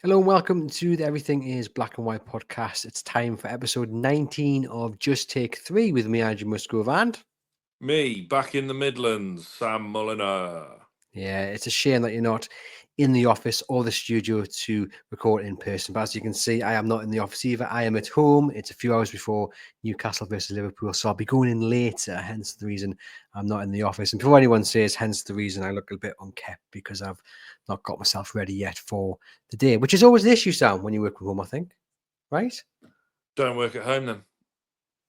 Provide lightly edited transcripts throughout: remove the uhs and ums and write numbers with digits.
Hello and welcome to the Everything is Black and White podcast. It's time for episode 19 of Just Take 3 with me, Andrew Musgrove, and Me, back in the Midlands, Sam Mulliner. yeah, it's a shame that you're not in the office or the studio to record in person. But as you can see, I am not in the office either. I am at home. It's a few hours before Newcastle versus Liverpool, so I'll be going in later, hence the reason I'm not in the office. And before anyone says, hence the reason I look a bit unkept because I've not got myself ready yet for the day, which is always the issue, Sam, when you work from home, I think, right? Don't work at home then.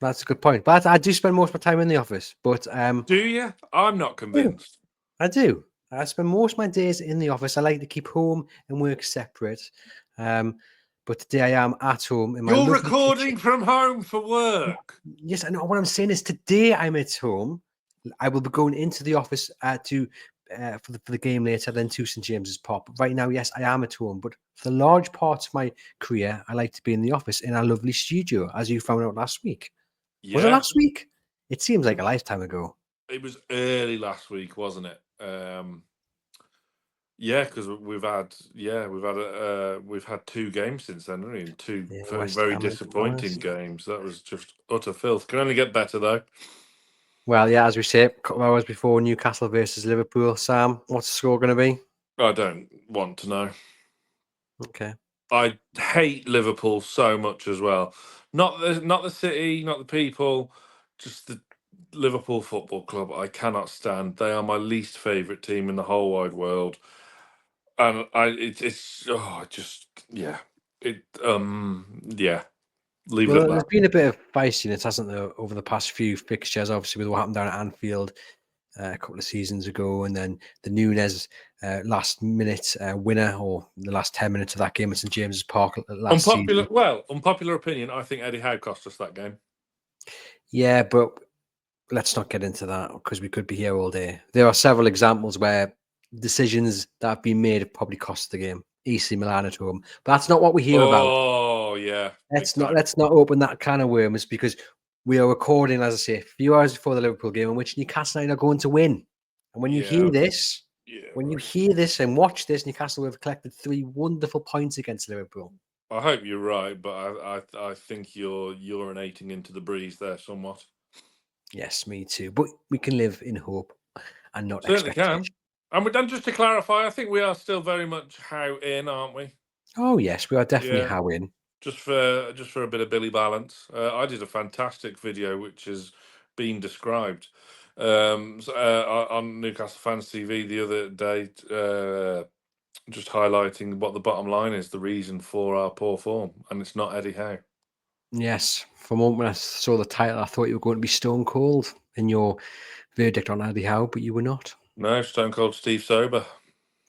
That's a good point. But I do spend most of my time in the office. But Do you? I'm not convinced. I do. I spend most of my days in the office. I like to keep home and work separate. But today I am at home in my You're lovely recording kitchen. from home for work. Yes, I know. What I'm saying is today I'm at home. I will be going into the office for the game later, then to St James's Park. But right now, yes, I am at home. But for the large parts of my career, I like to be in the office in our lovely studio, as you found out last week. Was it Yeah, last week? It seems like a lifetime ago. it was early last week, wasn't it? Yeah, because we've had two games since then, haven't we? Two Yeah, very, West very Ham and disappointing Palace. games. That was just utter filth. Can only get better though. Well, yeah, as we say, a couple of hours before Newcastle versus Liverpool. Sam, what's the score going to be? I don't want to know. Okay. I hate Liverpool so much as well. Not the city, not the people, just the Liverpool Football Club. I cannot stand. They are my least favourite team in the whole wide world. And yeah. Leave it Well, at there's that. been a bit of feistiness, hasn't there, over the past few fixtures, obviously, with what happened down at Anfield a couple of seasons ago, and then the Nunes last minute winner, or the last 10 minutes of that game at St James's Park last season. Unpopular opinion. I think Eddie Howe cost us that game. Yeah, but let's not get into that because we could be here all day. There are several examples where decisions that have been made have probably cost the game. AC Milan at home, but that's not what we hear about. Oh yeah, big time. Let's not open that can of worms because we are recording, as I say, a few hours before the Liverpool game in which Newcastle United are going to win. And when you hear this, right. and watch this, Newcastle have collected 3 wonderful points against Liverpool. I hope you're right, but I think you're urinating into the breeze there somewhat. Yes, me too. But we can live in hope and not Certainly expectation. can. And just to clarify, I think we are still very much how in, aren't we? Oh yes, we are definitely Yeah. how in. Just for a bit of Billy balance. I did a fantastic video which has been described on Newcastle Fans TV the other day, just highlighting what the bottom line is, the reason for our poor form, and it's not Eddie Howe. Yes. For a moment when I saw the title, I thought you were going to be stone cold in your verdict on Eddie Howe, but you were not. No, Stone Cold Steve Sober.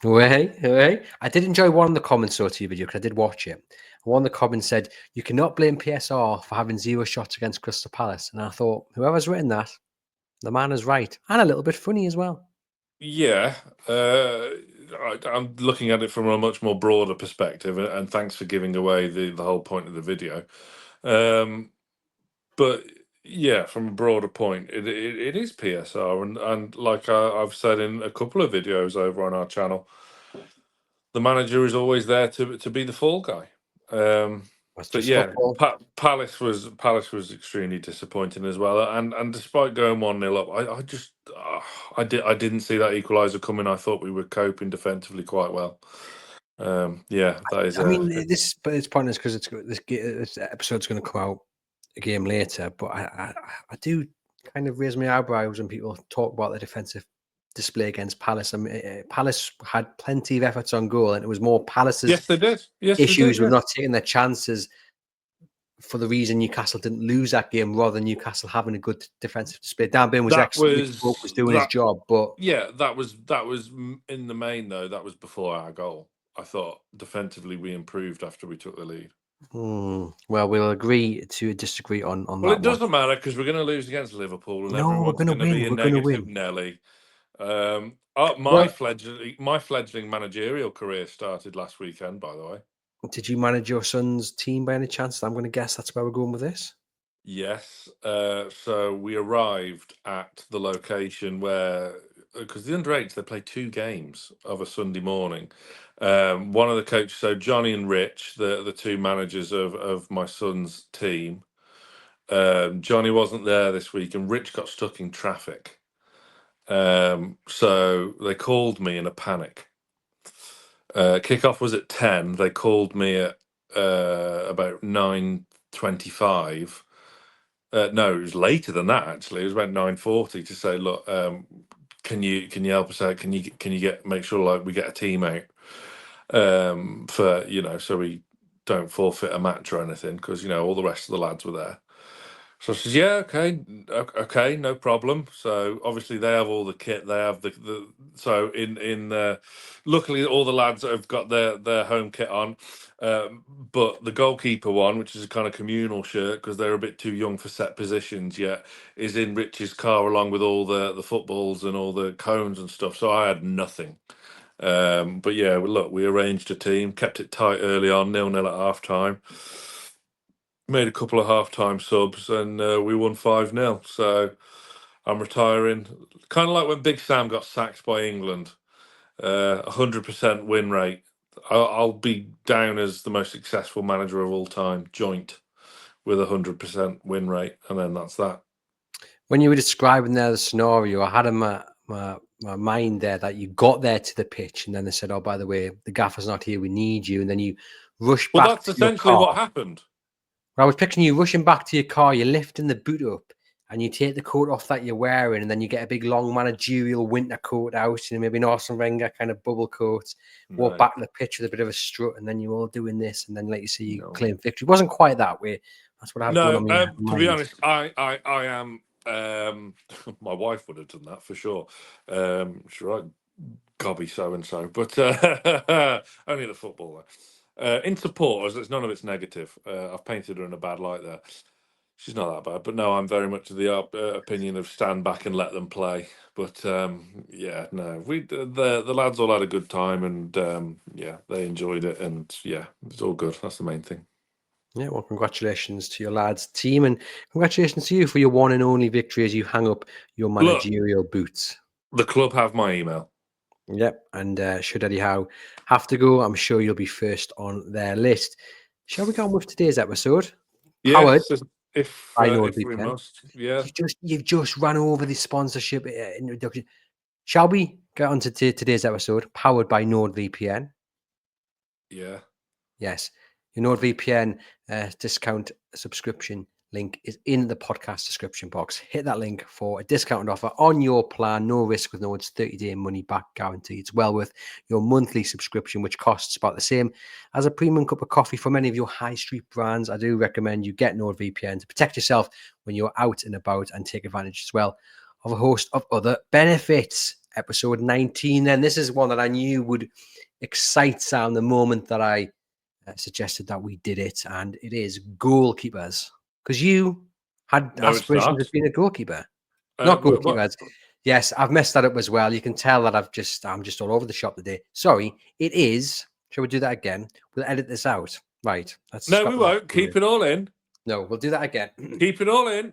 Hey. I did enjoy one of the comments to your video because I did watch it. One of the comments said, "You cannot blame PSR for having 0 shots against Crystal Palace." And I thought, whoever's written that, the man is right. And a little bit funny as well. Yeah, I'm looking at it from a much more broader perspective, and thanks for giving away the whole point of the video. But yeah, from a broader point, it is PSR, and like I've said in a couple of videos over on our channel, the manager is always there to be the fall guy. That's But just yeah, football. Palace was extremely disappointing as well, and despite going 1-0 up, I didn't see that equaliser coming. I thought we were coping defensively quite well. Yeah, that is. I mean, but it's pointless because this episode's going to come out a game later. But I do kind of raise my eyebrows when people talk about the defensive display against Palace. I mean, Palace had plenty of efforts on goal, and it was more Palace's Yes, they did. Yes, they did. issues with Yeah. not taking their chances for the reason Newcastle didn't lose that game, rather than Newcastle having a good defensive display. Dan Burn was That excellent. Nick Pope was was doing his that. job, but Yeah, that was in the main though. That was before our goal. I thought defensively we improved after we took the lead. well, we'll agree to disagree on Well, that it one. doesn't matter because we're going to lose against Liverpool, and No, we're everyone's going to going to be win. a We're going to negative win. Nelly. Well, My fledgling managerial career started last weekend, by the way. did you manage your son's team by any chance? I'm going to guess that's where we're going with this. Yes. So we arrived at the location where because the under-8s, they play 2 games of a Sunday morning. One of the coaches, so Johnny and Rich, the 2 managers of my son's team, Johnny wasn't there this week, and Rich got stuck in traffic. So they called me in a panic. Kickoff was at 10. They called me at about 9:25. No, it was later than that actually. It was about 9:40 to say, look, can you help us out? Can you make sure like we get a team out for so we don't forfeit a match or anything, because all the rest of the lads were there. So I says, yeah, okay, no problem. So obviously they have all the kit. They have the so luckily all the lads have got their home kit on. But the goalkeeper one, which is a kind of communal shirt because they're a bit too young for set positions yet, is in Rich's car along with all the footballs and all the cones and stuff. So I had nothing. But yeah, look, we arranged a team, kept it tight early on, 0-0 at half time. Made a couple of half-time subs, and we won 5-0. So I'm retiring. Kind of like when Big Sam got sacked by England. 100% win rate. I'll be down as the most successful manager of all time, joint, with 100% win rate, and then that's that. When you were describing there the scenario, I had in my mind there that you got there to the pitch, and then they said, "Oh, by the way, the gaffer's not here. We need you." And then you rushed Well, back that's to your essentially car. what happened. I was picturing you rushing back to your car, you're lifting the boot up, and you take the coat off that you're wearing, and then you get a big long managerial winter coat out, maybe an Arsene Wenger kind of bubble coat, walk No, back to the pitch with a bit of a strut, and then you're all doing this, and then like you see, you no. claim victory. It wasn't quite that way. That's what I had going No, on my to be mind. honest, I am. My wife would have done that for sure. She's right, gobby so and so, but only the footballer. In supporters, it's none of it's negative. I've painted her in a bad light there. She's not that bad, but no, I'm very much of the opinion of stand back and let them play. But yeah, no, the lads all had a good time, and yeah, they enjoyed it, and yeah, it's all good. That's the main thing. Yeah, well, congratulations to your lads team, and congratulations to you for your one and only victory as you hang up your Look, managerial boots. the club have my email. Yep, and should Eddie Howe have to go, I'm sure you'll be first on their list. Shall we go on with today's episode? Powered Yes, if by if we NordVPN. must, yeah. You've just run over the sponsorship introduction. Shall we get on to today's episode? Powered by NordVPN. Yeah. Yes, your NordVPN discount subscription link is in the podcast description box. Hit that link for a discounted offer on your plan. No risk with Nord's 30-day money back guarantee. It's well worth your monthly subscription, which costs about the same as a premium cup of coffee from any of your high street brands. I do recommend you get NordVPN to protect yourself when you're out and about, and take advantage as well of a host of other benefits. Episode 19, then. This is one that I knew would excite Sam the moment that I suggested that we did it, and it is goalkeepers, because you had No, it's aspirations not. of being a goalkeeper, not goalkeepers. Yes, I've messed that up as well. You can tell that I'm just all over the shop today. Sorry, it is. Shall we do that again? We'll edit this out. Right. Let's No, scrap we that. won't. Keep it all in. No, we'll do that again. Keep it all in.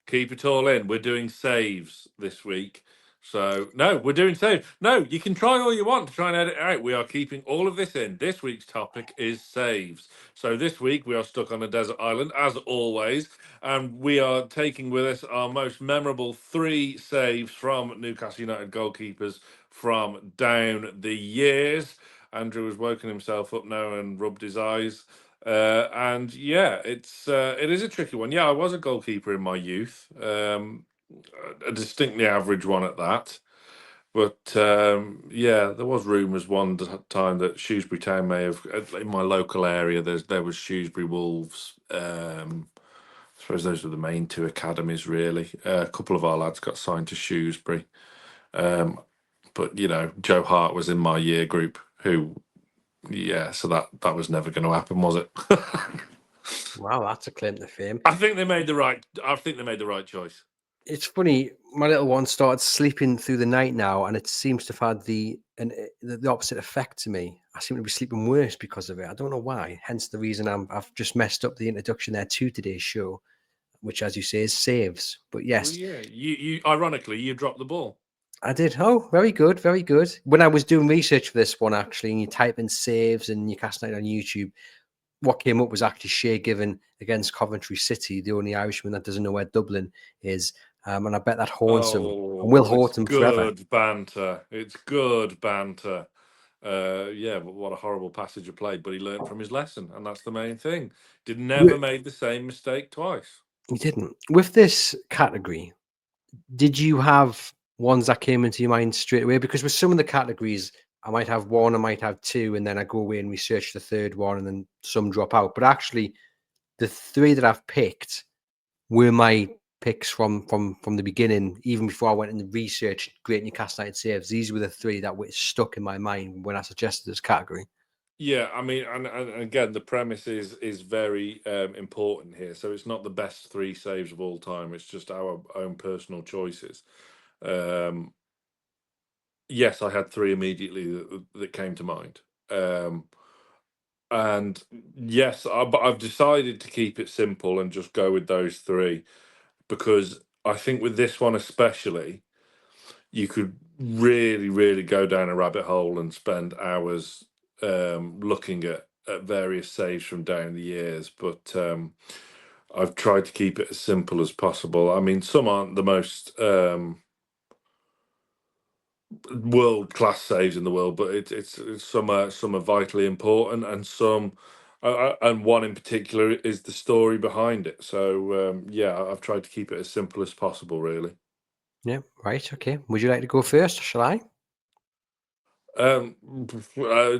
Keep it all in. We're doing saves this week. So, no, we're doing saves. No, you can try all you want to try and edit it out. We are keeping all of this in. This week's topic is saves. So, this week we are stuck on a desert island, as always, and we are taking with us our most memorable 3 saves from Newcastle United goalkeepers from down the years. Andrew has woken himself up now and rubbed his eyes. And yeah, it is a tricky one. Yeah, I was a goalkeeper in my youth, a distinctly average one at that. But yeah, there was rumours one time that Shrewsbury Town may have, in my local area, there was Shrewsbury Wolves. I suppose those were the main 2 academies, really. A couple of our lads got signed to Shrewsbury. But Joe Hart was in my year group, who, yeah, so that was never going to happen, was it? Wow, that's a claim to fame. I think they made the right choice. It's funny. My little one started sleeping through the night now, and it seems to have had the opposite effect to me. I seem to be sleeping worse because of it. I don't know why. Hence the reason I've just messed up the introduction there to today's show, which, as you say, is saves. But Well, yes, yeah, you ironically you dropped the ball. I did. Oh, very good, very good. When I was doing research for this one, actually, and you type in saves and Newcastle United on YouTube, what came up was actually Shea Given against Coventry City, the only Irishman that doesn't know where Dublin is. And I bet that haunts him and will Oh, haunt it's him forever. good banter. It's good banter. Yeah, but what a horrible passage of play. But he learned from his lesson, and that's the main thing. Did never Wi- made the same mistake twice. You didn't. With this category, did you have ones that came into your mind straight away? Because with some of the categories, I might have one, I might have two, and then I go away and research the third one, and then some drop out. But actually, the three that I've picked were my picks from the beginning, even before I went and researched great Newcastle United saves. These were the three that were stuck in my mind when I suggested this category. Yeah, I mean, and again, the premise is very important here. So it's not the best three saves of all time. It's just our own personal choices. Um, yes, I had three immediately that came to mind. And yes, but I've decided to keep it simple and just go with those three because I think with this one especially, you could really, really go down a rabbit hole and spend hours looking at various saves from down the years. But I've tried to keep it as simple as possible. I mean, some aren't the most world class saves in the world, but it's some are vitally important, and some, and one in particular is the story behind it. So yeah, I've tried to keep it as simple as possible, really. Yeah, right. Okay. Would you like to go first, or shall I? Um,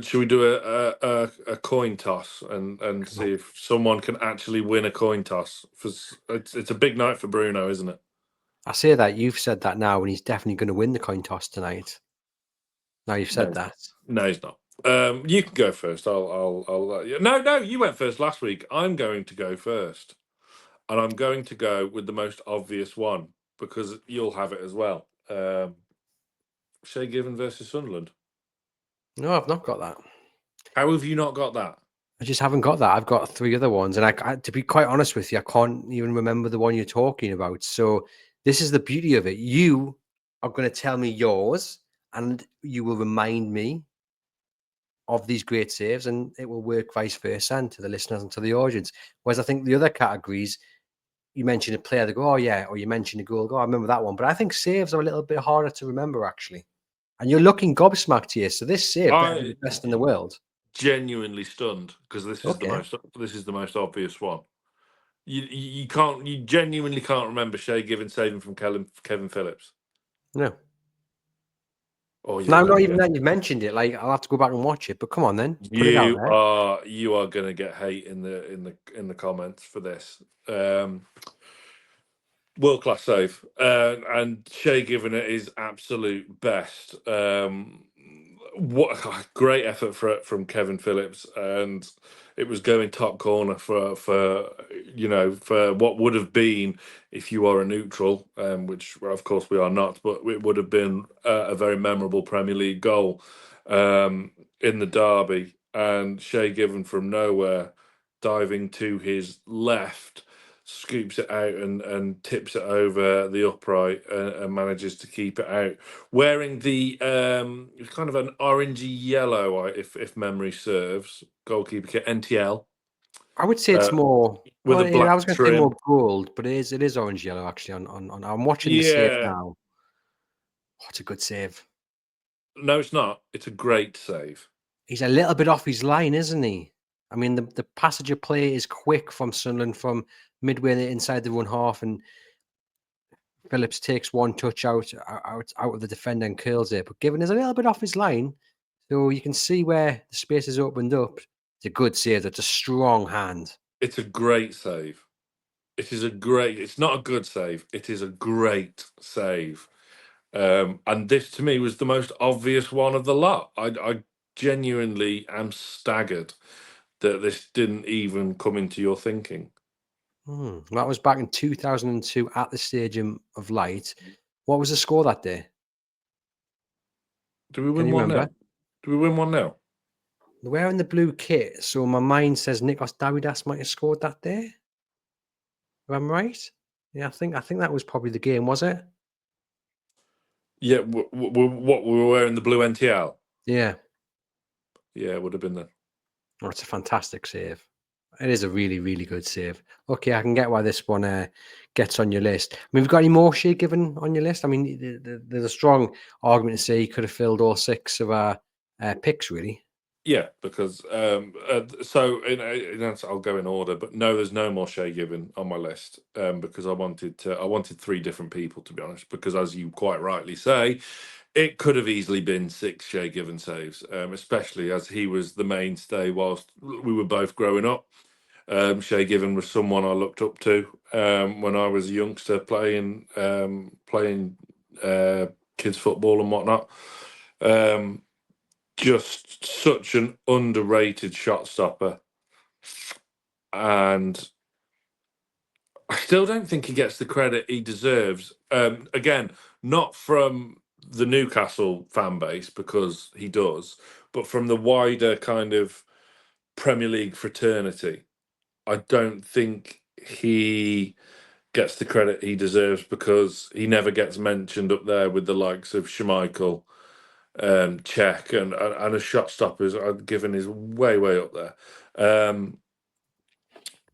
should we do a coin toss and Come on. see if someone can actually win a coin toss? For it's a big night for Bruno, isn't it? I say that you've said that now, and he's definitely going to win the coin toss tonight. Now you've No, said that. no, he's not. You can go first. I'll let you. No, no, you went first last week. I'm going to go first, and I'm going to go with the most obvious one because you'll have it as well. Shea Given versus Sunderland. No, I've not got that. How have you not got that? I just haven't got that. I've got three other ones, and to be quite honest with you, I can't even remember the one you're talking about. So this is the beauty of it. You are going to tell me yours, and you will remind me of these great saves, and it will work vice versa and to the listeners and to the audience. Whereas I think the other categories, you mentioned a player, they go, "Oh yeah," or you mentioned a goal, go, "I remember that one." But I think saves are a little bit harder to remember actually. And you're looking gobsmacked here. So this save better be I the best in the world. genuinely stunned because Okay. this is the most obvious one. You can't, you genuinely can't remember Shea Given saving from Kevin Phillips. No. Oh, you're Now, not gonna even get that you've mentioned it. Like, I'll have to go back and watch it. But come on, then, put it out you there. are you are gonna get hate in the comments for this. World class save, and Shea Given it his absolute best. What great effort from Kevin Phillips, and it was going top corner for for what would have been, if you are a neutral, which well, of course we are not, but it would have been a very memorable Premier League goal in the derby, and Shea Given from nowhere diving to his left scoops it out and tips it over the upright and manages to keep it out. Wearing the kind of an orangey yellow, if memory serves, goalkeeper kit NTL I would say it's uh, more. with Well, a I black was going to say trim. more gold, but it is orange yellow actually. On I'm watching the save Yeah, now. Oh, it's a good save. no, it's not. It's a great save. He's a little bit off his line, isn't he? I mean, the passage of play is quick from Sunderland from midway inside the run half, and Phillips takes one touch out of the defender and curls it. But given is a little bit off his line, so you can see where the space is opened up. It's a good save. It's a strong hand. It's a great save. It is a great. It's not a good save. It is a great save. And this to me was the most obvious one of the lot. I genuinely am staggered that this didn't even come into your thinking. That was back in 2002 at the Stadium of Light. What was the score that day? Do we Can win you one remember? now? Do we win one now? They're wearing the blue kit, so my mind says Nikos Davidas might have scored that day. If I'm right? Yeah, I think that was probably the game, was it? Yeah, what we were wearing the blue NTL. Yeah. Yeah, it would have been then. Oh, it's a fantastic save. It is a really, really good save. Okay, I can get why this one gets on your list. I mean, we've got any more Shea Given on your list? I mean, there's a strong argument to say he could have filled all 6 of our picks, really. Yeah, because so I'll go in order, but no, there's no more Shay Given on my list because I wanted 3 different people, to be honest. Because as you quite rightly say, it could have easily been 6 Shay Given saves, especially as he was the mainstay whilst we were both growing up. Shay Given was someone I looked up to when I was a youngster playing kids football and whatnot. Just such an underrated shot stopper, and I still don't think he gets the credit he deserves. Again, not from the Newcastle fan base, because he does, but from the wider kind of Premier League fraternity. I don't think he gets the credit he deserves because he never gets mentioned up there with the likes of Schmeichel, Czech, and a shot stoppers I've given is way up there.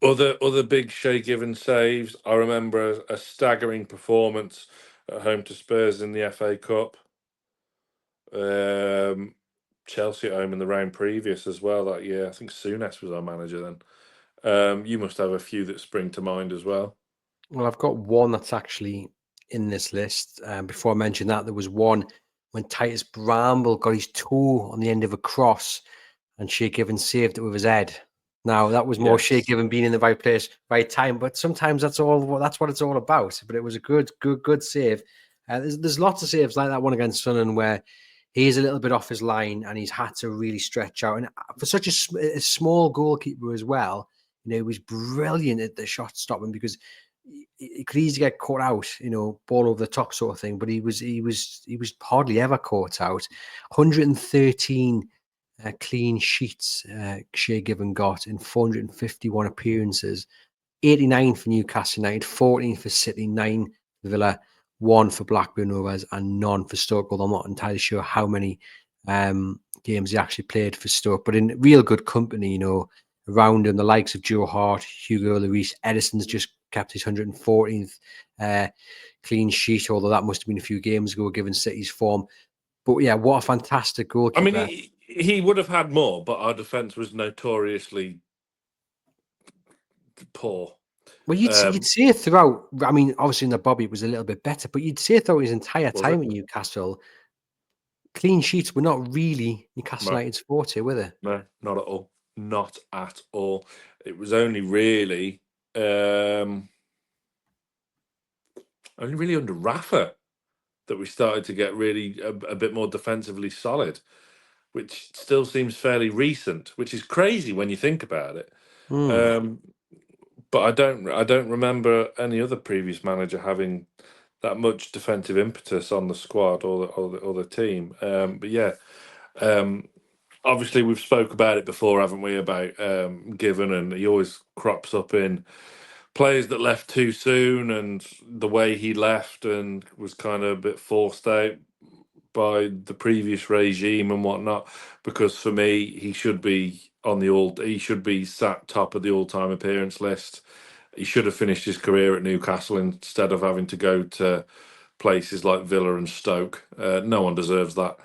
Other big Shay Given saves. I remember a staggering performance at home to Spurs in the FA Cup. Chelsea at home in the round previous as well that year. I think Souness was our manager then. You must have a few that spring to mind as well. Well, I've got one that's actually in this list. Before I mention that, there was one when Titus Bramble got his toe on the end of a cross and Shea Given saved it with his head. Now, that was more Shea Yes. Given being in the right place, right time, but sometimes that's what it's all about. But it was a good save. There's lots of saves like that one against Sunderland where he's a little bit off his line and he's had to really stretch out. And for such a small goalkeeper as well, he was brilliant at the shot stopping because he could easily get caught out, ball over the top sort of thing. But he was hardly ever caught out. 113 clean sheets Shea Given got in 451 appearances. 89 for Newcastle United, 14 for City, 9 for Villa, 1 for Blackburn Rovers, and none for Stoke. Although I'm not entirely sure how many games he actually played for Stoke, but in real good company, around him, the likes of Joe Hart, Hugo Lloris, Edison's just kept his 114th clean sheet, although that must have been a few games ago, given City's form. But yeah, what a fantastic I mean, goalkeeper. he would have had more, but our defence was notoriously poor. Well, you'd see it throughout. I mean, obviously in the Bobby it was a little bit better, but you'd see it throughout his entire Was it? time at Newcastle. Clean sheets were not really Newcastle No, United's forte, were they? no, not at all. Not at all. It was only really under Rafa that we started to get really a bit more defensively solid, which still seems fairly recent, which is crazy when you think about it. Hmm. But I don't remember any other previous manager having that much defensive impetus on the squad or the team. But yeah, obviously we've spoke about it before, haven't we? About Given, and he always crops up in players that left too soon, and the way he left and was kind of a bit forced out by the previous regime and whatnot. Because for me, he should be he should be sat top of the all-time appearance list. He should have finished his career at Newcastle instead of having to go to places like Villa and Stoke. No one deserves that.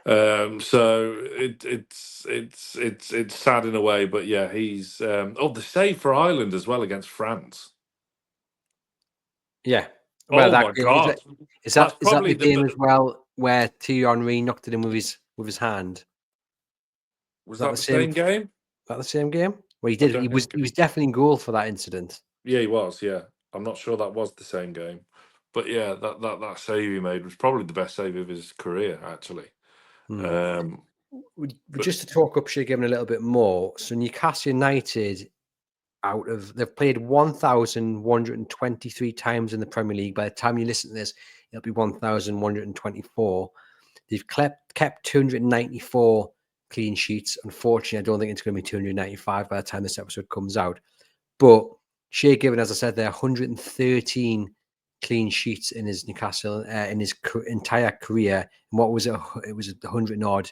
So it's sad in a way, but yeah, he's the save for Ireland as well against France. Yeah. Well, Oh that my is God, that's that probably the game the as well where Thierry Henry knocked it in with his hand? was Is that that the the same? same game? That the same game? Well, he I did. don't think. He was definitely in goal for that incident. Yeah, he was. Yeah, I'm not sure that was the same game, but yeah, that save he made was probably the best save of his career, actually. Hmm. Um, but Just to talk up Shea Given a little bit more, so Newcastle United, they've played 1,123 times in the Premier League. By the time you listen to this, it'll be 1,124. They've kept 294 clean sheets. Unfortunately, I don't think it's going to be 295 by the time this episode comes out. But Shea Given, as I said, they're 113 clean sheets in his Newcastle in his entire career. And what was it? It was 100 odd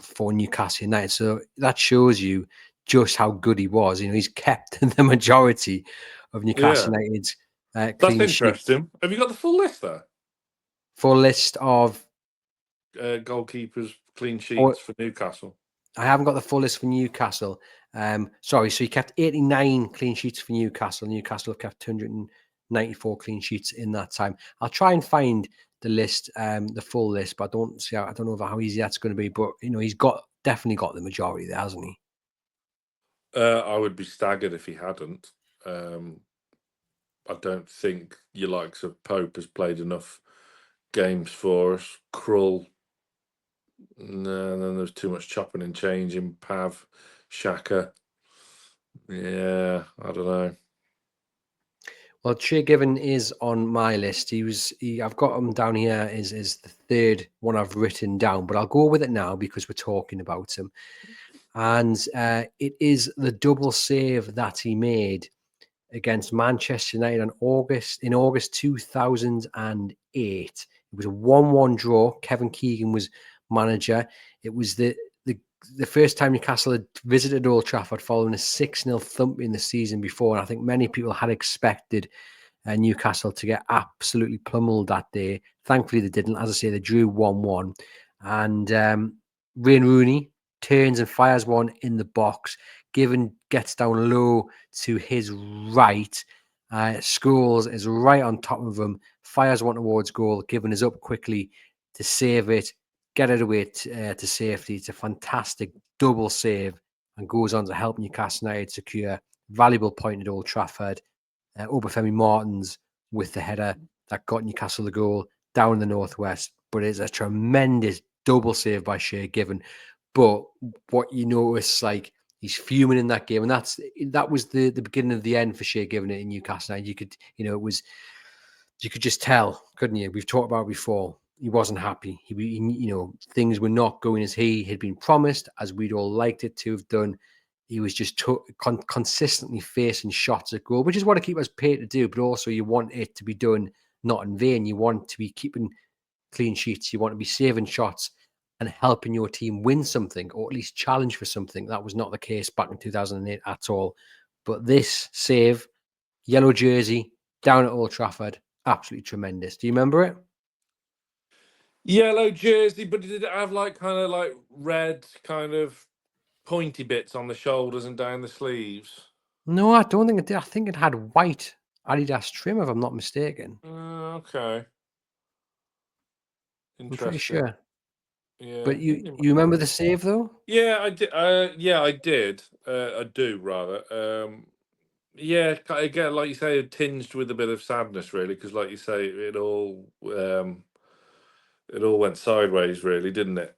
for Newcastle United. So that shows you just how good he was. You know, he's kept the majority of Yeah, Newcastle United's that's clean sheets. interesting. Have you got the full list there? Full list of. Goalkeepers clean Or, sheets for Newcastle. I haven't got the full list for Newcastle. Sorry, so he kept 89 clean sheets for Newcastle. Newcastle have kept 294 clean sheets in that time. I'll try and find the list, the full list, but I don't know how easy that's going to be. But you know, he's definitely got the majority there, hasn't he? I would be staggered if he hadn't. I don't think your likes of Pope has played enough games for us. Krull, no, and then there's too much chopping and changing. Pav, Shaka, yeah, I don't know. Well, Shea Given is on my list. I've got him down here is the third one I've written down, but I'll go with it now because we're talking about him. And it is the double save that he made against Manchester United in August 2008. It was a 1-1 draw. Kevin Keegan was manager. It was the first time Newcastle had visited Old Trafford following a 6-0 thump in the season before. And I think many people had expected Newcastle to get absolutely pummeled that day. Thankfully, they didn't. As I say, they drew 1-1. And Wayne Rooney turns and fires one in the box. Given gets down low to his right. Scholes is right on top of him, fires one towards goal. Given is up quickly to save it, get it away to safety. It's a fantastic double save and goes on to help Newcastle United secure valuable point at Old Trafford. Obafemi Martins with the header that got Newcastle the goal down in the northwest. But it's a tremendous double save by Shea Given. But what you notice, like, he's fuming in that game, and that was the beginning of the end for Shea Given in Newcastle. And you could just tell, couldn't you? We've talked about it before. He wasn't happy. Things were not going as he had been promised, as we'd all liked it to have done. He was just consistently facing shots at goal, which is what a keeper's paid to do. But also, you want it to be done not in vain. You want to be keeping clean sheets. You want to be saving shots and helping your team win something, or at least challenge for something. That was not the case back in 2008 at all. But this save, yellow jersey, down at Old Trafford, absolutely tremendous. Do you remember it? Yellow jersey, but did it have kind of red kind of pointy bits on the shoulders and down the sleeves? No, I don't think it did. I think it had white Adidas trim, if I'm not mistaken. Okay. I'm pretty Interesting. sure. Yeah. But you remember the save though? Yeah, I did. Yeah, I did. I do rather. Yeah, again, like you say, tinged with a bit of sadness, really, because, like you say, it all went sideways, really, didn't it?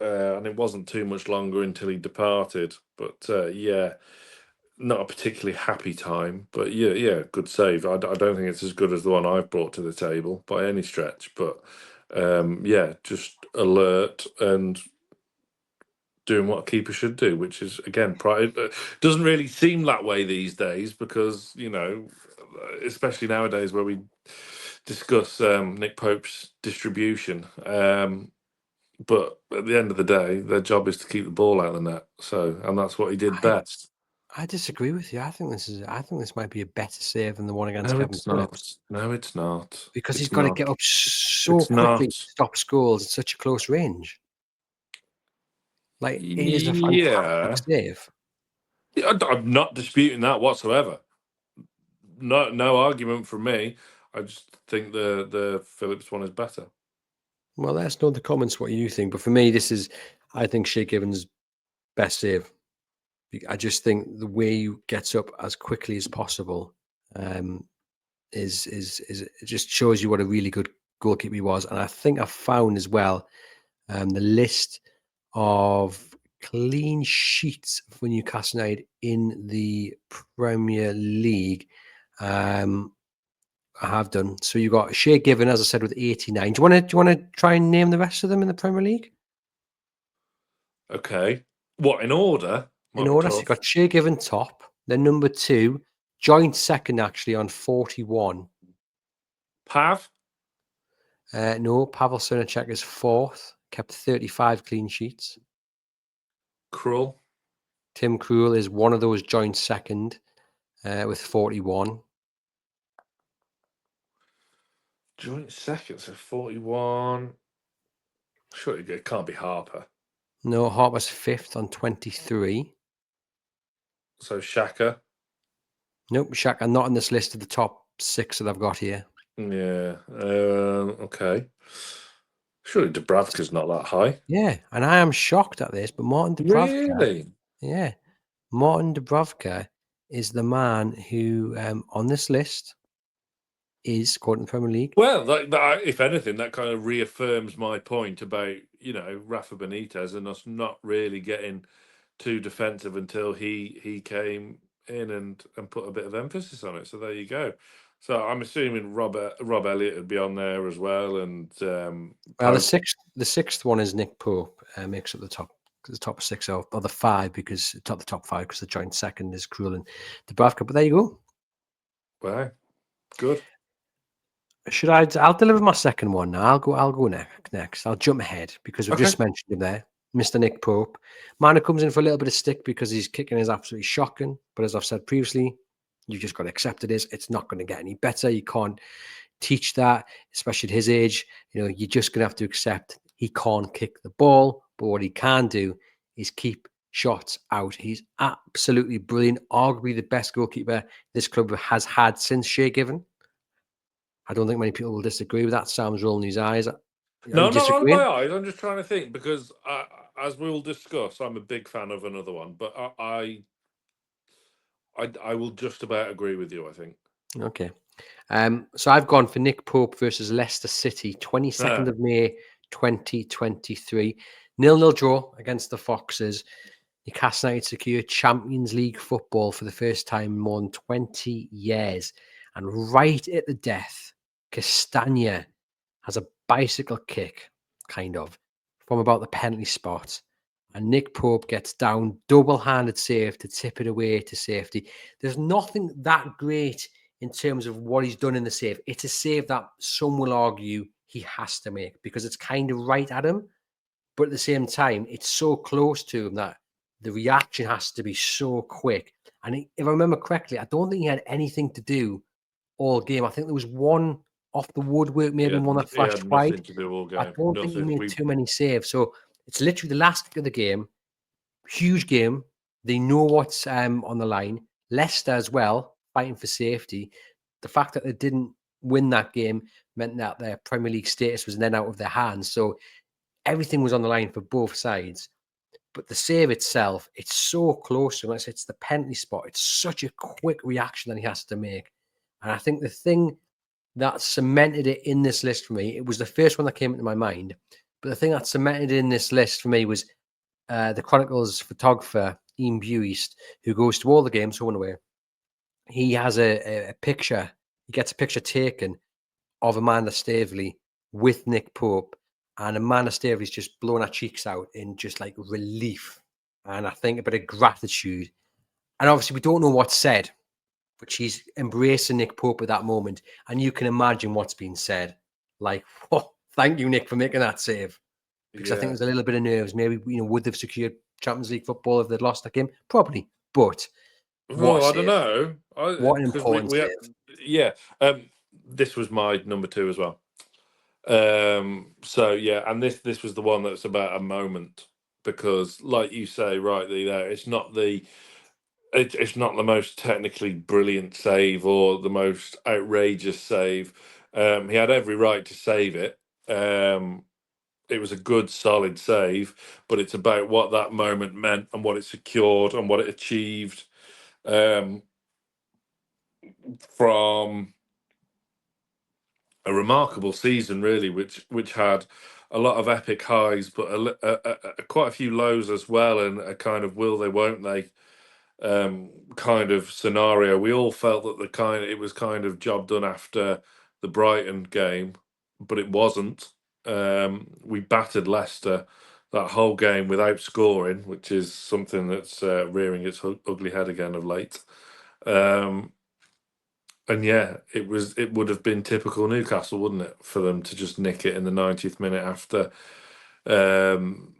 And it wasn't too much longer until he departed. But yeah, not a particularly happy time. But yeah, good save. I don't think it's as good as the one I've brought to the table by any stretch. But yeah, just alert and doing what a keeper should do, which is, again, doesn't really seem that way these days because, especially nowadays where we discuss Nick Pope's distribution. But at the end of the day, their job is to keep the ball out of the net. And that's what he did I best. I disagree with you. I think this might be a better save than the one against No, Kevin it's not. Phillips, No, it's not. because he's It's got to not. get up so It's quickly not. to stop Scholes at such a close range. Like, it is a fantastic Yeah. save. I'm not disputing that whatsoever. No argument from me. I just think the Phillips one is better. Well, let us know in the comments what you think. But for me, I think Shea Given's best save. I just think the way he gets up as quickly as possible is it just shows you what a really good goalkeeper he was. And I think I found as well the list of clean sheets for Newcastle United in the Premier League. I have done. So you got Shea Given, as I said, with 89. Do you want to try and name the rest of them in the Premier League Okay. What, in order? in Might be order? So you tough. got Shea Given top, then number 2, joint second actually on 41. Pav? No, Pavel Srnicek is fourth, kept 35 clean sheets. Krul? Tim Krul is one of those joint second with 41. Joint second, so 41. Surely it can't be Harper. No, Harper's fifth on 23. So Shaka? Nope, Shaq are not on this list of the top 6 that I've got here. Yeah. Okay. Surely Dubravka's not that high. Yeah, and I am shocked at this, but Martin Dubravka, Really? yeah, Martin Dubravka is the man who, on this list, is according to the Premier League. Well, if anything, that kind of reaffirms my point about, Rafa Benitez and us not really getting too defensive until he came in and put a bit of emphasis on it. So there you go. So I'm assuming Rob Elliott would be on there as well, and Well, Pope. the sixth one is Nick Pope, makes up the top 6 or the 5 because the top 5 because the joint second is Krul and Dubravka. But there you go. Wow, good. I'll deliver my second one now. I'll go next. I'll jump ahead because we've Okay. just mentioned him there, Mr. Nick Pope. Man who comes in for a little bit of stick because his kicking is absolutely shocking. But as I've said previously, you've just got to accept it is. It's not going to get any better. You can't teach that, especially at his age. You're just going to have to accept he can't kick the ball, but what he can do is keep shots out. He's absolutely brilliant. Arguably the best goalkeeper this club has had since Shea Given. I don't think many people will disagree with that. Sam's rolling his eyes. Are No, you I'm not rolling my disagreeing? eyes. I'm just trying to think because, as we will discuss, I'm a big fan of another one, but I will just about agree with you. I think. Okay. So I've gone for Nick Pope versus Leicester City, 22nd Ah, of May, 2023. 0-0 draw against the Foxes. Newcastle United secure Champions League football for the first time in more than 20 years. And right at the death, Castagna has a bicycle kick, kind of, from about the penalty spot. And Nick Pope gets down, double-handed save to tip it away to safety. There's nothing that great in terms of what he's done in the save. It's a save that some will argue he has to make because it's kind of right at him. But at the same time, it's so close to him that the reaction has to be so quick. And if I remember correctly, I don't think he had anything to do all game. I think there was one off the woodwork, maybe one that he had flashed wide. nothing to do all I game. don't think he Nothing. made too many saves. So it's literally the last kick of the game. Huge game. They know what's on the line. Leicester as well, fighting for safety. The fact that they didn't win that game meant that their Premier League status was then out of their hands. So everything was on the line for both sides. But the save itself, it's so close unless it's the penalty spot. It's such a quick reaction that he has to make. And I think the thing that cemented it in this list for me, it was the first one that came into my mind. But the thing that cemented it in this list for me was the Chronicles photographer, Ian Buist, who goes to all the games home and away. He has a picture, he gets a picture taken of Amanda Staveley with Nick Pope, and Amanda Staveley's just blowing her cheeks out in just like relief. And I think a bit of gratitude. And obviously, we don't know what's said, but she's embracing Nick Pope at that moment. And you can imagine what's being said. Like, oh, thank you, Nick, for making that save. Because I think Yeah. there's a little bit of nerves. Maybe, would they've secured Champions League football if they'd lost that game? Probably. But what a Well, I don't save. know. What an Because important save. yeah. This was my number 2 as well. So yeah, and this was the one that's about a moment because, like you say rightly there, it's not the most technically brilliant save or the most outrageous save. He had every right to save it. It was a good, solid save, but it's about what that moment meant and what it secured and what it achieved from a remarkable season, really, which had a lot of epic highs, but quite a few lows as well, and a kind of will they, won't they kind of scenario. We all felt that it was kind of job done after the Brighton game, but it wasn't. We battered Leicester that whole game without scoring, which is something that's rearing its ugly head again of late. And yeah, it would have been typical Newcastle, wouldn't it, for them to just nick it in the 90th minute um,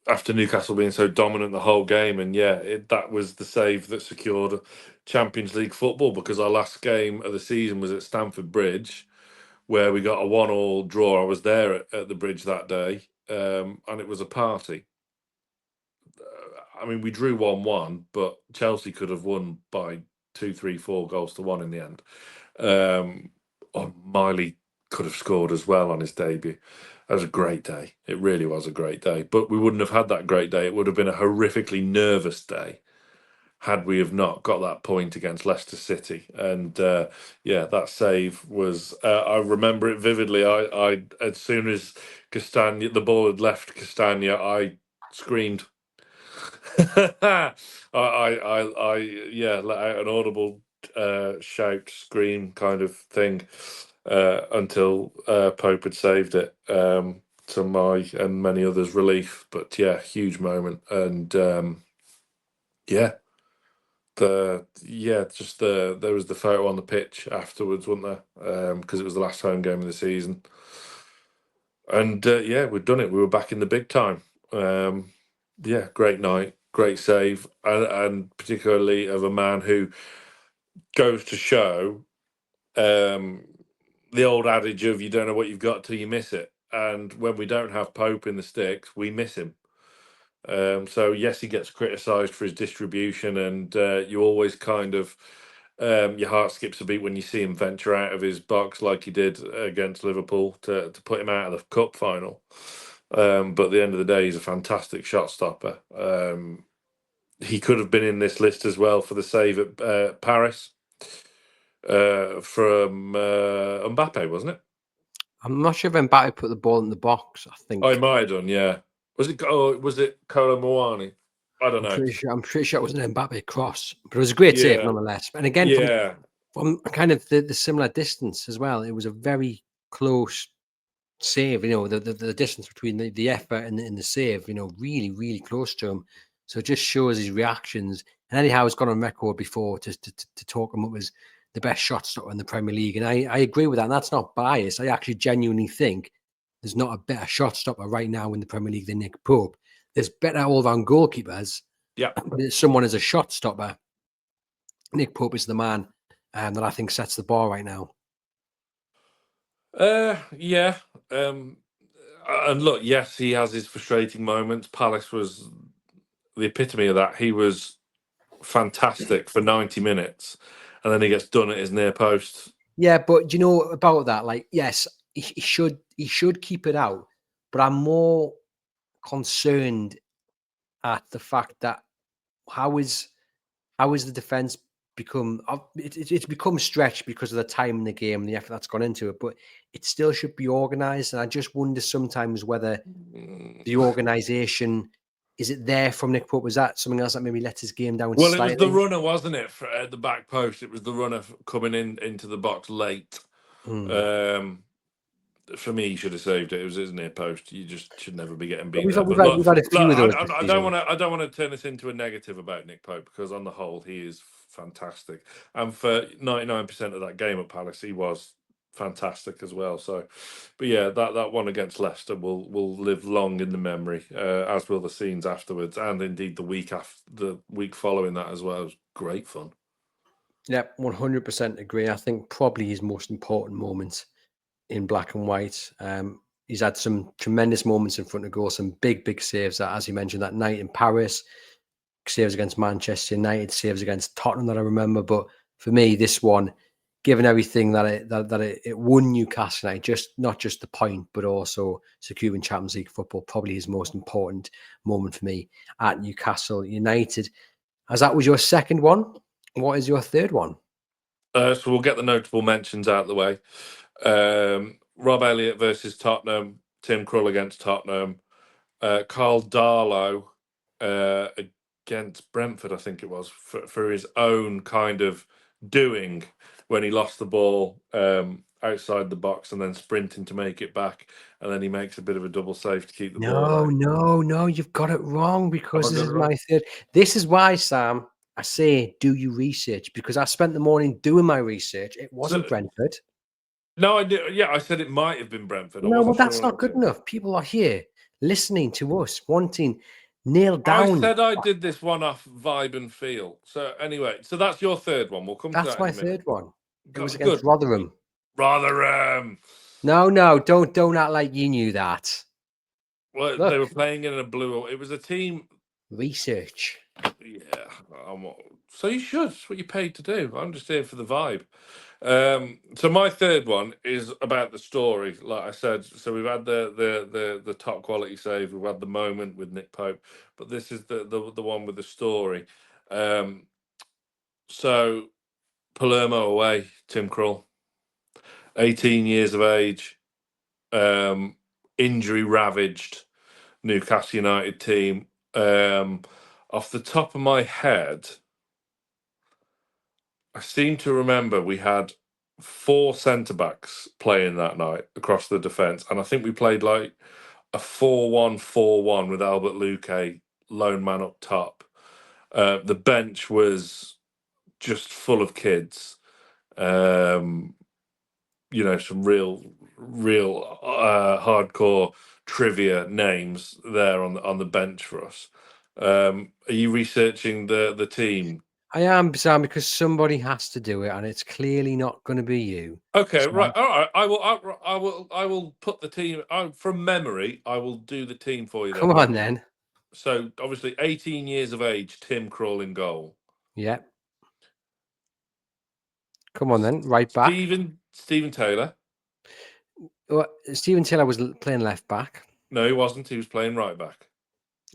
after Newcastle being so dominant the whole game. And yeah, that was the save that secured Champions League football, because our last game of the season was at Stamford Bridge, where we got a 1-1 draw. I was there at the bridge that day, and it was a party. I mean, we drew 1-1, but Chelsea could have won by 2, 3, 4 goals to 1 in the end. Miley could have scored as well on his debut. That was a great day. It really was a great day. But we wouldn't have had that great day. It would have been a horrifically nervous day had we have not got that point against Leicester City. And yeah, that save was. I remember it vividly. I as soon as the ball had left Castagna, I screamed. I yeah, let out an audible shout, scream kind of thing, until Pope had saved it, to my and many others' relief. But yeah, huge moment. And yeah, there was the photo on the pitch afterwards, wasn't there? Because it was the last home game of the season. And yeah, we'd done it. We were back in the big time. Yeah, great night, great save, and particularly of a man who goes to show the old adage of you don't know what you've got till you miss it. And when we don't have Pope in the sticks, we miss him. So yes, he gets criticised for his distribution, and you always kind of your heart skips a beat when you see him venture out of his box like he did against Liverpool to put him out of the cup final. But at the end of the day, he's a fantastic shot stopper. He could have been in this list as well for the save at Paris from Mbappe, wasn't it? I'm not sure if Mbappe put the ball in the box. I think. Oh, he might have done, yeah. Was it Kolo Muani? I don't know. I'm pretty sure it was an Mbappe cross, but it was a great save nonetheless. And again, from kind of the similar distance as well, it was a very close save. You know, the distance between the effort and the save, you know, really, really close to him. So it just shows his reactions. And anyhow, it's gone on record before to talk him up as the best shot stopper in the Premier League. And I agree with that. And that's not biased. I actually genuinely think there's not a better shot stopper right now in the Premier League than Nick Pope. There's better all-round goalkeepers. Yeah. But someone as a shot stopper, Nick Pope is the man that I think sets the bar right now. Yeah. And look, yes, he has his frustrating moments. Palace was the epitome of that. He was fantastic for 90 minutes, and then he gets done at his near post. Yeah, but do you know about that? Like, yes, he should keep it out, but I'm more concerned at the fact that how is the defense become? It's become stretched because of the time in the game and the effort that's gone into it, but it still should be organized. And I just wonder sometimes whether the organization, is it there from Nick Pope? Was that something else that maybe let his game down? Well, slightly? it was the runner, wasn't it, at the back post? It was the runner coming into the box late. For me, he should have saved it. It was his near post. You just should never be getting beat there. We've had a few of those. I don't want to turn this into a negative about Nick Pope, because on the whole, he is fantastic. And for 99% of that game at Palace, he was fantastic as well. So, but yeah, that one against Leicester will live long in the memory, as will the scenes afterwards, and indeed the week following that as well. It was great fun. Yep, 100% agree. I think probably his most important moments in black and white. He's had some tremendous moments in front of goal, some big saves. As you mentioned, that night in Paris, saves against Manchester United, saves against Tottenham that I remember. But for me, this one, given everything that it won Newcastle United, not just the point, but also securing Champions League football, probably his most important moment for me at Newcastle United. As that was your second one, what is your third one? So we'll get the notable mentions out of the way. Rob Elliott versus Tottenham, Tim Krul against Tottenham, Carl Darlow against Brentford, I think it was, for his own kind of doing when he lost the ball outside the box and then sprinting to make it back, and then he makes a bit of a double save to keep the ball. No, you've got it wrong, because this is my third. This is why, Sam, I say, do your research, because I spent the morning doing my research. It wasn't So, Brentford. no, I did. Yeah, I said it might have been Brentford. I No, well, wasn't that's sure not on good it. enough. People are here listening to us, wanting nailed I down. said I did this one off vibe and feel. So anyway, so that's your third one. We'll come to That's that in my a minute. third one. It was against Good. Rotherham. Rotherham. No, don't act like you knew that. Well, they were Look, playing in a blue. It was a team. research. Yeah. So you should. It's what you paid to do. I'm just here for the vibe. So my third one is about the story. Like I said, so we've had the top quality save. We've had the moment with Nick Pope, but this is the one with the story. So Palermo away, Tim Krul, 18 years of age, injury ravaged Newcastle United team. Off the top of my head, I seem to remember we had 4 centre backs playing that night across the defence, and I think we played like a 4-1-4-1 with Albert Luque, lone man up top. The bench was just full of kids. You know, some real hardcore trivia names there on the bench for us. Are you researching the team? I am, Sam, because somebody has to do it, and it's clearly not going to be you. Okay, So right. All right. I will put the team from memory. I will do the team for you come then. on, Ready? then. So obviously, 18 years of age, Tim Krul in goal. Yeah. Come on, then. Right back. Stephen Taylor. Well, Stephen Taylor was playing left back. No, he wasn't. He was playing right back.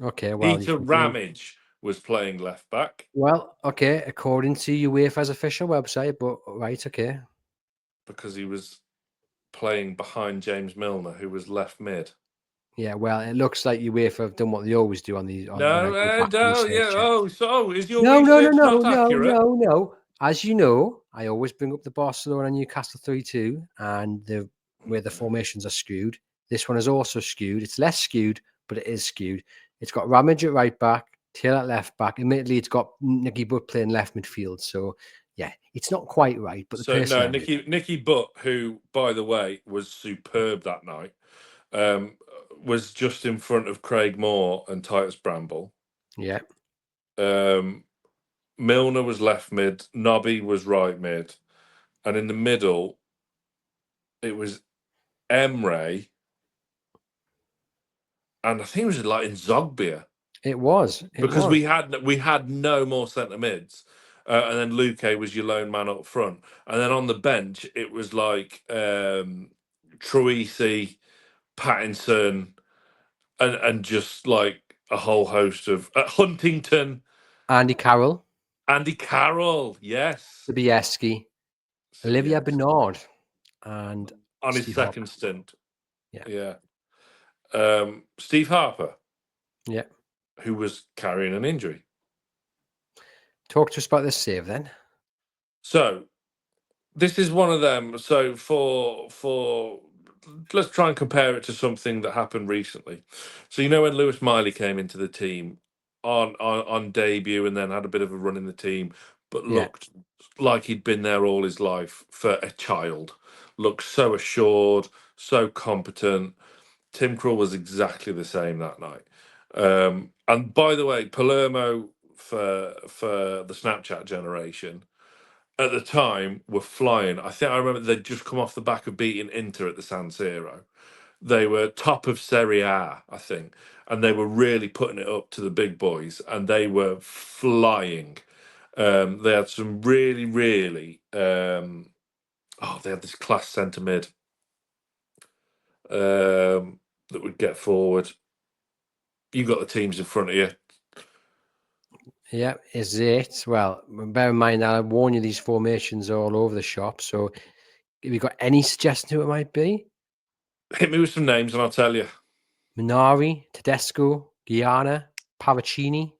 Okay, well, you Peter can blame. Ramage was playing left back Well, okay, according to UEFA's official website, but right, okay. because he was playing behind James Milner, who was left mid. Yeah, well, it looks like UEFA have done what they always do on these when I No, go back to no, research yeah. it. Oh, so is your No, research not accurate? no. As you know, I always bring up the Barcelona and Newcastle 3-2 and where the formations are skewed. This one is also skewed. It's less skewed, but it is skewed. It's got Ramage at right back, Taylor at left back. Admittedly, it's got Nicky Butt playing left midfield. So, yeah, it's not quite right, but the So no, personnel is. Nicky Butt, who by the way was superb that night, um, was just in front of Craig Moore and Titus Bramble. Yeah. Milner was left mid, Nobby was right mid, and in the middle, it was Emre, and I think it was like in Zogbia. It was. It Because was. we had no more centre mids, and then Luque was your lone man up front, and then on the bench it was like Troisi, Pattinson, and just like a whole host of Huntington, Andy Carroll, Andy Carroll, yes, Sobieski, Olivia Sibiak, Bernard, and on his Steve Harper. second stint, Yeah. yeah, Steve Harper, Yeah. who was carrying an injury. Talk to us about this save then. So this is one of them. So for let's try and compare it to something that happened recently. So you know when Lewis Miley came into the team on debut and then had a bit of a run in the team, but Yeah. looked like he'd been there all his life for a child. Looked so assured, so competent. Tim Krul was exactly the same that night. And by the way, Palermo for the Snapchat generation at the time were flying. I think I remember they'd just come off the back of beating Inter at the San Siro. They were top of Serie A, I think, and they were really putting it up to the big boys, and they were flying. They had some really. They had this class centre mid that would get forward. You got the teams in front of you. Yeah. Is it? Well, bear in mind, I warn you, these formations are all over the shop. So, have you got any suggestion who it might be? Hit me with some names, and I'll tell you. Minari, Tedesco, Guyana, Paracini,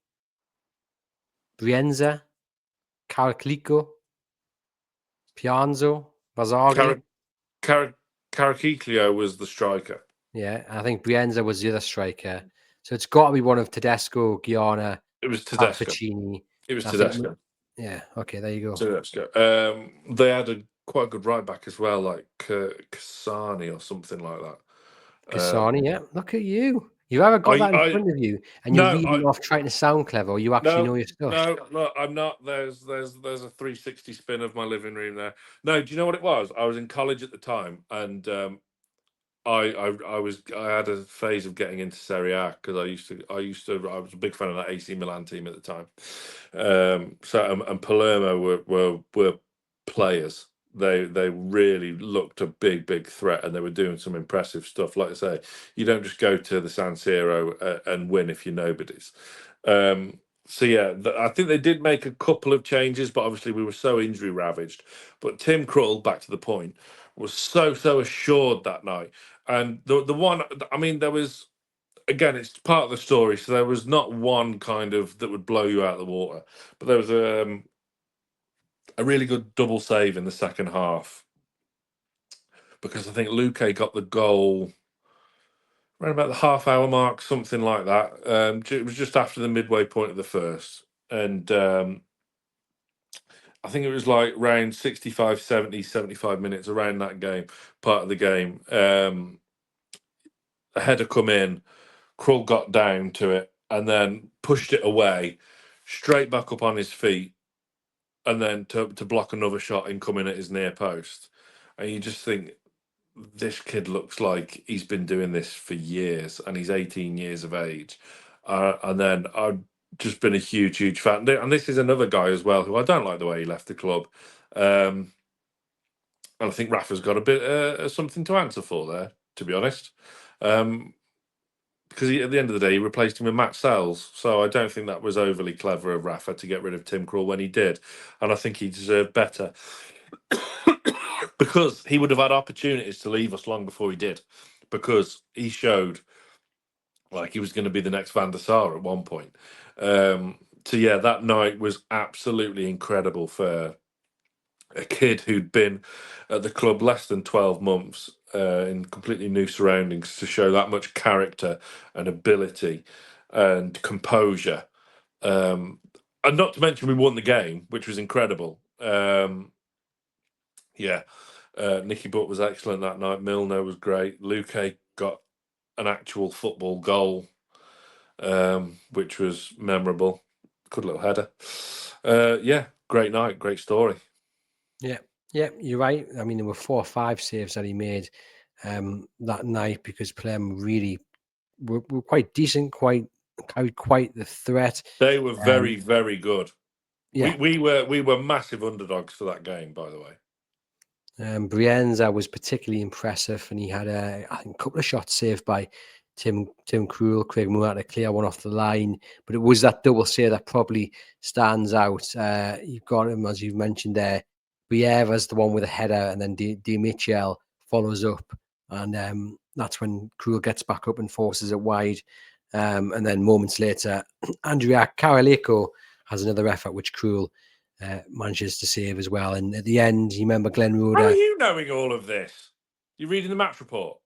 Brienza, Caraclico, Pianzo, Bazzagli. Caraquiglio was the striker. Yeah, I think Brienza was the other striker. So it's got to be one of Tedesco, Guyana, It was Tedesco. Paracini, It was I think, Tedesco. yeah. Okay, there you go. Tedesco. They had a quite good right back as well, like Kasani or something like that. Kasani, yeah. Look at you. You haven't got that in I front of you, and you're no, reading off trying to sound clever, or you actually no, know your stuff. no, look, I'm not. There's a 360 spin of my living room there. No, do you know what it was? I was in college at the time, and I had a phase of getting into Serie A because I was a big fan of that AC Milan team at the time. And Palermo were players. They really looked a big threat, and they were doing some impressive stuff. Like I say, you don't just go to the San Siro and win if you're nobody's. So yeah, I think they did make a couple of changes, but obviously we were so injury ravaged. But Tim Krul, back to the point, was so assured that night. And the one, I mean, there was, again, it's part of the story. So there was not one kind of that would blow you out of the water, but there was a really good double save in the second half because I think Luque got the goal around about the half-hour mark, something like that. It was just after the midway point of the first, and I think it was like round 65, 70, 75 minutes around that game, part of the game. A header come in, Krull got down to it and then pushed it away, straight back up on his feet, and then to block another shot incoming at his near post. And you just think, this kid looks like he's been doing this for years, and he's 18 years of age. And then I've just been a huge fan. And this is another guy as well who I don't like the way he left the club. And I think Rafa's got a bit something to answer for there, to be honest. Because at the end of the day, he replaced him with Matt Sells. So I don't think that was overly clever of Rafa to get rid of Tim Krul when he did. And I think he deserved better. Because he would have had opportunities to leave us long before he did. Because he showed like he was going to be the next Van der Sar at one point. So yeah, that night was absolutely incredible for a kid who'd been at the club less than 12 months in completely new surroundings to show that much character and ability and composure. And not to mention, we won the game, which was incredible. Yeah, Nicky Butt was excellent that night. Milner was great. Luque got an actual football goal, which was memorable. Good little header. Yeah, great night, great story. Yeah, you're right. I mean, there were 4 or 5 saves that he made that night because Plem really were quite decent, carried quite the threat. They were very good. Yeah, We were massive underdogs for that game, by the way. Brienza was particularly impressive, and he had I think a couple of shots saved by Tim Krul. Craig Moore had a clear one off the line, but it was that double save that probably stands out. You've got him, as you've mentioned there. Briera's the one with a header, and then Di Michel follows up, and that's when Krul gets back up and forces it wide. And then moments later, Andrea Caralico has another effort, which Krul manages to save as well. And at the end, you remember Glenn How are Roeder. you knowing all of this? You're reading the match report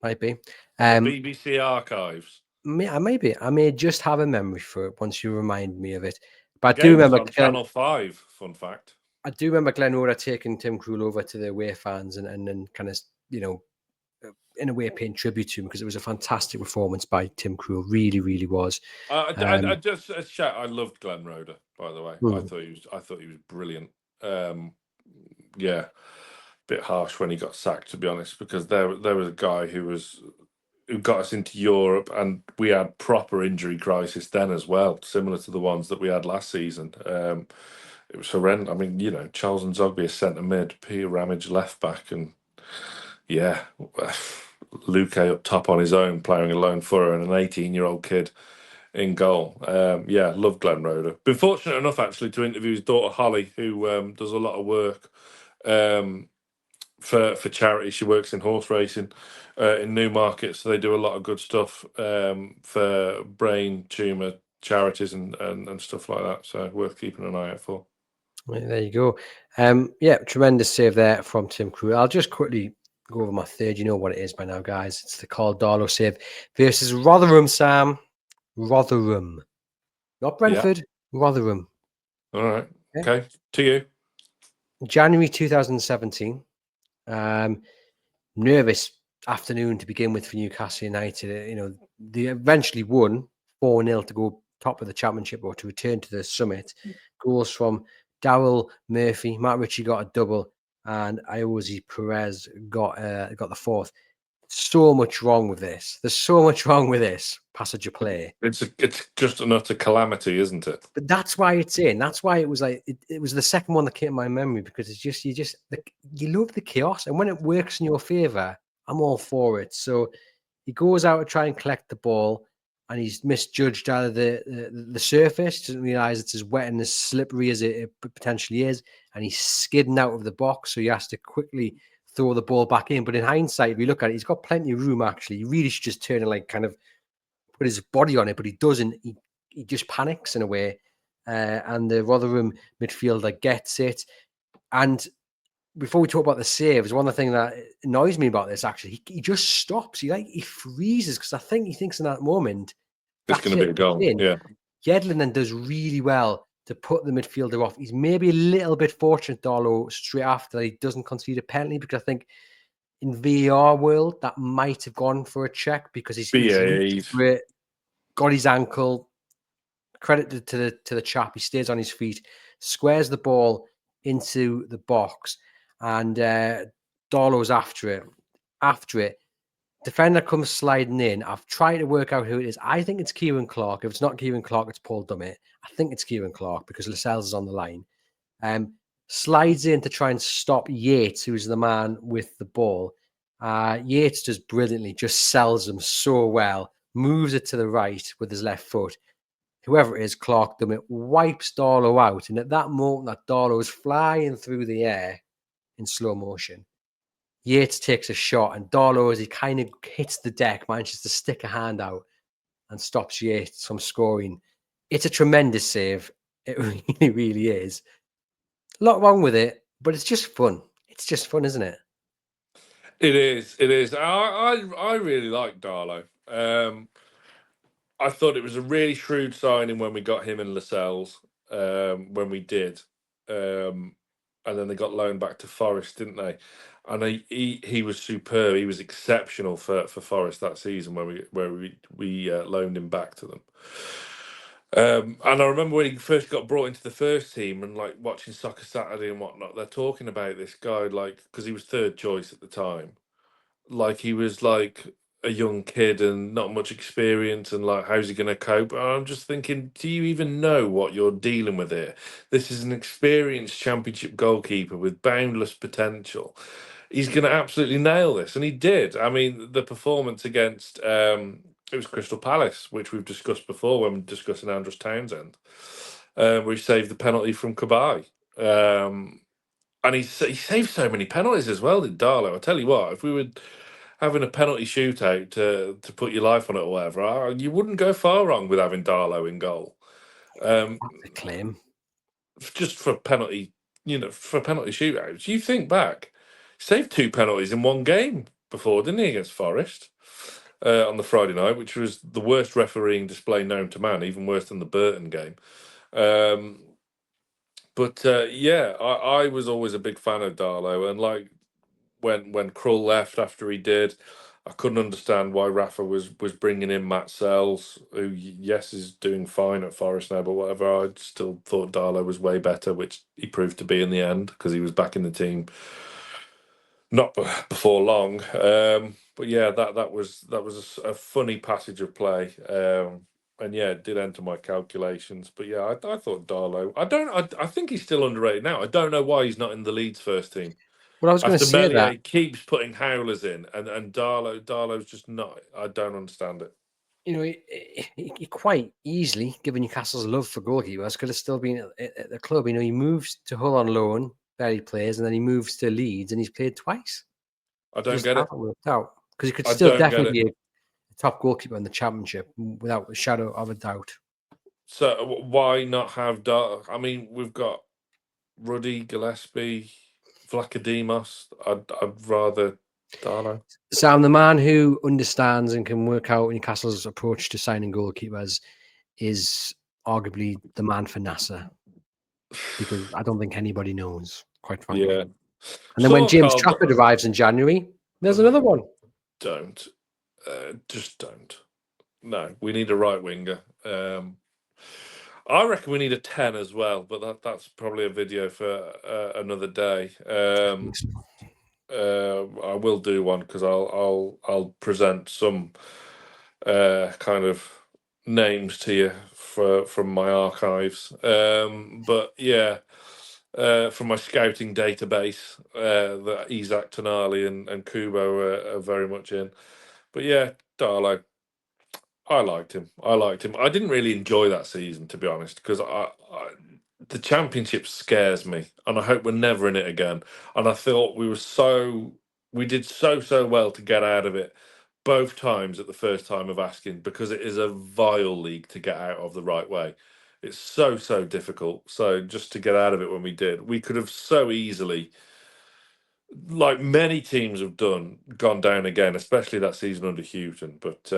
Might be. on the BBC archives. I may just have a memory for it once you remind me of it. But The game was on Channel 5, fun fact. I do remember Glenn Roeder taking Tim Krul over to the away fans and then kind of, in a way paying tribute to him because it was a fantastic performance by Tim Krul. Really was. I just I loved Glenn Roeder, by the way. I thought he was brilliant. Yeah, bit harsh when he got sacked, to be honest, because there was a guy who got us into Europe, and we had proper injury crisis then as well, similar to the ones that we had last season. It was horrendous. I mean, Charles Nzogby is centre mid, Peter Ramage left back, and yeah, Luque up top on his own, playing alone for her, and an 18-year-old kid in goal. Yeah, love Glenn Roeder. Been fortunate enough actually to interview his daughter Holly, who does a lot of work for charity. She works in horse racing in Newmarket, so they do a lot of good stuff for brain tumour charities and stuff like that. So worth keeping an eye out for. Right, there you go. Yeah, tremendous save there from Tim Krul. I'll just quickly go over my third. You know what it is by now, guys. It's the Caldaro save versus Rotherham, Sam. Rotherham. Not Brentford, Rotherham. All right. Okay. Okay. To you. January 2017. Nervous afternoon to begin with for Newcastle United. They eventually won 4-0 to go top of the championship or to return to the summit. Goals from Darryl Murphy, Matt Ritchie got a double, and Iosi Perez got the fourth. So much wrong with this. There's so much wrong with this passage of play. It's just an utter calamity, isn't it? But that's why it's in. That's why it was like it was the second one that came to my memory, because it's just you love the chaos, and when it works in your favor, I'm all for it. So he goes out to try and collect the ball, and he's misjudged out of the surface. Doesn't realize it's as wet and as slippery as it potentially is, and he's skidding out of the box. So he has to quickly throw the ball back in. But in hindsight, if you look at it, he's got plenty of room. Actually, he really should just turn and like kind of put his body on it, but he doesn't. He just panics in a way, and the Rotherham midfielder gets it. And before we talk about the saves, one of the things that annoys me about this actually, he just stops. He freezes, because I think he thinks in that moment It's that's going to be it. a goal. In. Yeah. Yedlin then does really well to put the midfielder off. He's maybe a little bit fortunate, Darlow, straight after he doesn't concede a penalty, because I think in VAR world that might have gone for a check, because he's BAE. got his ankle. Credit to the chap. He stays on his feet, squares the ball into the box, and Darlow's after it. After it, defender comes sliding in. I've tried to work out who it is. I think it's Kieran Clark. If it's not Kieran Clark, it's Paul Dummett. I think it's Kieran Clark, because Lascelles is on the line. Slides in to try and stop Yates, who's the man with the ball. Yates does brilliantly, just sells him so well, moves it to the right with his left foot. Whoever it is, Clark Dummett, wipes Darlow out. And at that moment, that Darlow is flying through the air in slow motion. Yates takes a shot, and Darlow, as he kind of hits the deck, manages to stick a hand out and stops Yates from scoring. It's a tremendous save. It really, really is. A lot wrong with it, but it's just fun. It's just fun, isn't it? It is. It is. I really like Darlow. I thought it was a really shrewd signing when we got him and Lascelles. When we did, and then they got loaned back to Forest, didn't they? And he was superb. He was exceptional for Forest that season where we loaned him back to them. And I remember when he first got brought into the first team, and like watching Soccer Saturday and whatnot, they're talking about this guy, like, because he was third choice at the time, like he was like a young kid and not much experience, and like, how's he going to cope? And I'm just thinking, do you even know what you're dealing with here? This is an experienced championship goalkeeper with boundless potential. He's going to absolutely nail this, and he did. I mean, the performance against it was Crystal Palace, which we've discussed before when discussing Andros Townsend, where he saved the penalty from Kabay. And he saved so many penalties as well, did Darlow. I tell you what, if we were having a penalty shootout to put your life on it or whatever, you wouldn't go far wrong with having Darlow in goal. That's a claim. Just for penalty, for penalty shootouts. You think back, he saved 2 penalties in one game before, didn't he, against Forest on the Friday night, which was the worst refereeing display known to man, even worse than the Burton game. But yeah, I was always a big fan of Darlow, and like when Krull left after he did, I couldn't understand why Rafa was bringing in Matt Sells, who yes is doing fine at Forest now, but whatever. I still thought Darlow was way better, which he proved to be in the end, because he was back in the team not before long. But yeah, that was a funny passage of play. And yeah, it did enter my calculations. But yeah, I thought Darlow. I think he's still underrated now. I don't know why he's not in the Leeds first team. Well, I was going to After say that. Melier keeps putting howlers in, and Darlow's just not. I don't understand it. He quite easily, given Newcastle's love for goalkeepers, could have still been at the club. He moves to Hull on loan, there he plays, and then he moves to Leeds, and he's played twice. I don't Just get it. haven't worked out, because he could I still don't get definitely it. be a top goalkeeper in the Championship without a shadow of a doubt. So why not have Dar? I mean, we've got Ruddy, Gillespie, Vlachodimos. I'd rather Darlow. Sam, the man who understands and can work out Newcastle's approach to signing goalkeepers, is arguably the man for NASA, because I don't think anybody knows, quite frankly. Yeah. And then when Saw James Carl. Trafford arrives in January, there's another one. Don't. Just don't. No, we need a right winger. I reckon we need a 10 as well, but that's probably a video for another day. I will do one because I'll present some kind of names to you from my archives. But yeah, from my scouting database, that Isaac Tonali and Kubo are very much in. But yeah, Darlow, I liked him. I didn't really enjoy that season, to be honest, because the championship scares me, and I hope we're never in it again. And I thought we did so well to get out of it both times at the first time of asking, because it is a vile league to get out of the right way. It's so difficult. So just to get out of it when we did, we could have so easily, like many teams have done, gone down again, especially that season under Houghton. But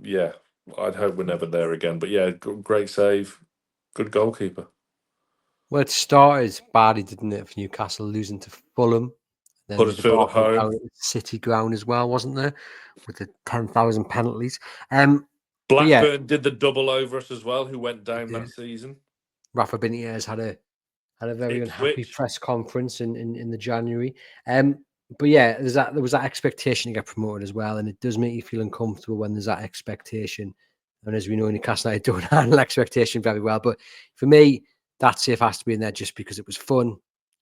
yeah, I'd hope we're never there again. But yeah, great save, good goalkeeper. Well, it started badly, didn't it, for Newcastle losing to Fulham. Then the Huddersfield at debacle home. down at the City ground as well, wasn't there, with the 10,000 penalties. But yeah, Blackburn did the double over us as well, who went down that season. Rafa Benitez had a very unhappy Ipswich. press conference in the January. But yeah, there was that expectation to get promoted as well, and it does make you feel uncomfortable when there's that expectation. And as we know, Newcastle United don't handle expectation very well. But for me, that save has to be in there just because it was fun,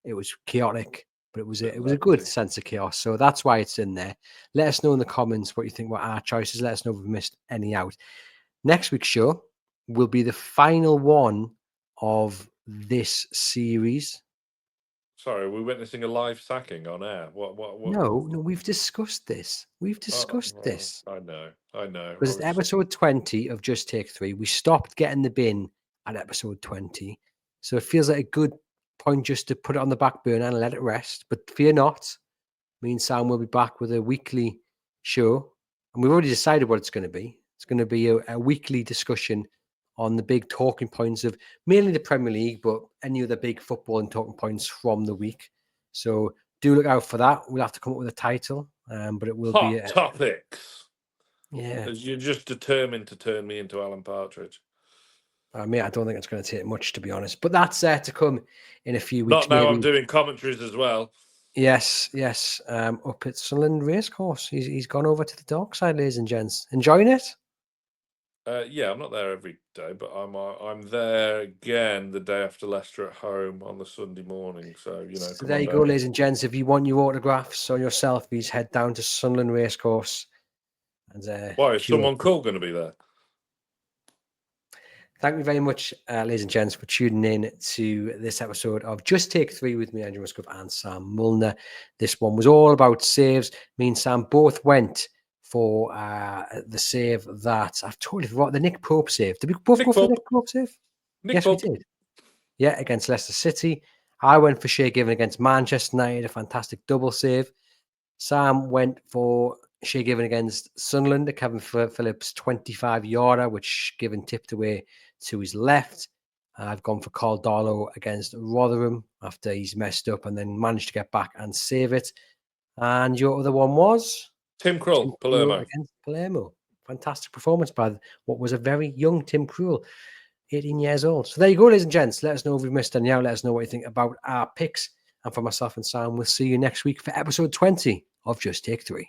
it was chaotic, but it was a good sense of chaos. So that's why it's in there. Let us know in the comments what you think about our choices. Let us know if we've missed any out. Next week's show will be the final one of this series. Sorry, we're witnessing a live sacking on air. What? No, we've discussed this. We've discussed this. I know. Because it's episode 20 of Just Take 3. We stopped getting the bin at episode 20. So it feels like a good point just to put it on the back burner and let it rest. But fear not, me and Sam will be back with a weekly show. And we've already decided what it's going to be. It's going to be a weekly discussion on the big talking points of mainly the Premier League, but any other big football and talking points from the week. So do look out for that. We'll have to come up with a title, but it will be hot topics. Yeah, as you're just determined to turn me into Alan Partridge. I mean, I don't think it's going to take much, to be honest. But that's to come in a few weeks. Not now. Maybe. I'm doing commentaries as well. Yes. Up at Sunderland Racecourse. He's gone over to the dark side, ladies and gents. Enjoying it? Yeah, I'm not there every day, but I'm there again the day after Leicester at home on the Sunday morning. So So there you go, ladies and gents. If you want your autographs or your selfies, head down to Sunderland Racecourse. And why is someone cool going to be there? Thank you very much, ladies and gents, for tuning in to this episode of Just Take 3 with me, Andrew Musgrove and Sam Mulliner. This one was all about saves. Me and Sam both went for the save that I've totally forgot, the Nick Pope save. Did we both go for the Nick Pope save? Yes, we did. Yeah, against Leicester City. I went for Shea Given against Manchester United, a fantastic double save. Sam went for Shea Given against Sunderland, a Kevin Phillips 25-yarder, which Given tipped away to his left. I've gone for Carl Darlow against Rotherham after he's messed up and then managed to get back and save it. And your other one was? Tim Krul, Palermo. Against Palermo. Fantastic performance by what was a very young Tim Krul, 18 years old. So there you go, ladies and gents. Let us know if we've missed any out. Let us know what you think about our picks. And for myself and Sam, we'll see you next week for episode 20 of Just Take 3.